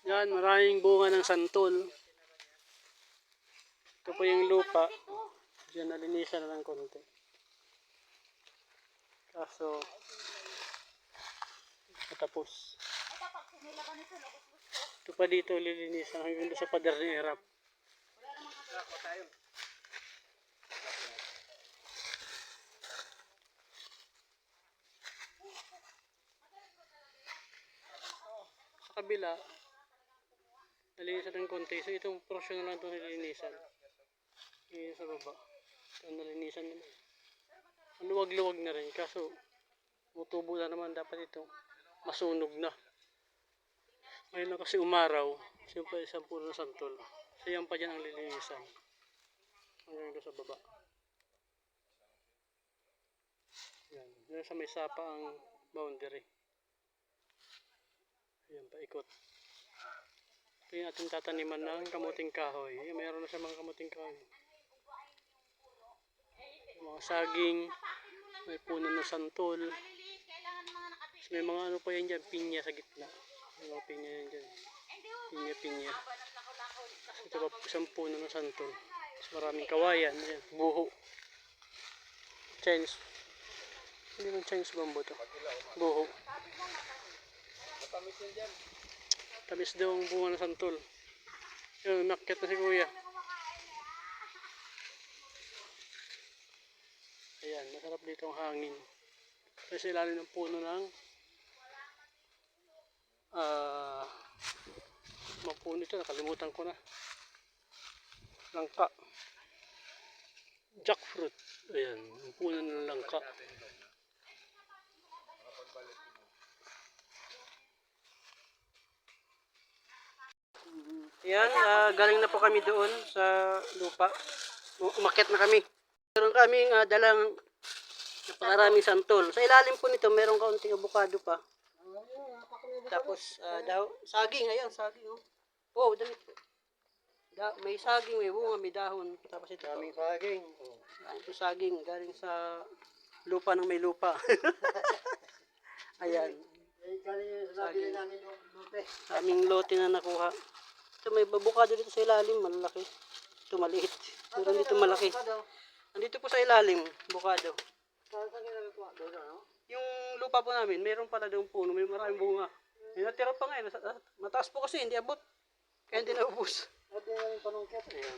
Yan, maraming bunga ng santol. Ito po yung lupa. Diyan nalinisan na ng konti. Kaso, matapos. Ito pa dito lilinisan hanggang doon sa pader ni Erap. Sa kabila, nalinisan ng konti. So itong portion na lang ito nilinisan. Yung sa baba. Ito nalinisan na. Luwag-luwag na rin. Kaso, tutubo na naman dapat ito. Masunog na. Ngayon na kasi umaraw. Siyempre isang puno ng santol. So yan pa dyan ang lilinisan. Hanggang doon sa baba. Yan. Yan sa may sapa ang boundary. Yan pa ikot. Ito yung ating tataniman ng kamuting kahoy. Mayroon na siya mga kamuting kahoy. Mga saging. May puno ng santol. May mga ano pa yan dyan. Pinya sa gitna. May mga pinya yan dyan. Pinya. Ito pa isang puno ng santol. Maraming kawayan. Ayan. Buho. Chinese. Hindi man Chinese bamboo to. Buho. Tamis daw ang bunga ng santol. Yun, nakit na si kuya. Ayan, masarap dito ang hangin. Kasi ilalim ng puno ng mapuno ito, nakalimutan ko na. Langka. Jackfruit. Ayan, ang puno ng langka. Ayan, galing na po kami doon sa lupa. Umakyat na kami. Meron kaming dalang napakaraming santol. Sa ilalim po nito, meron kaunting avocado pa. Tapos, saging. Ayan, saging. Oh, damit po. May saging, may bunga, may dahon. Tapos ito. Daming saging. Ito saging. Galing sa lupa ng may lupa. Ayan. Saging. Aming lote na nakuha. Ito may avocado dito sa ilalim. Malalaki. Ito maliit. Meron dito malaki. Andito po sa ilalim. Avocado. Yung lupa po namin, meron pala doon puno, may maraming bunga. May natira pa ngayon. Mataas po kasi, hindi abot. Kaya hindi naubos. Ayan.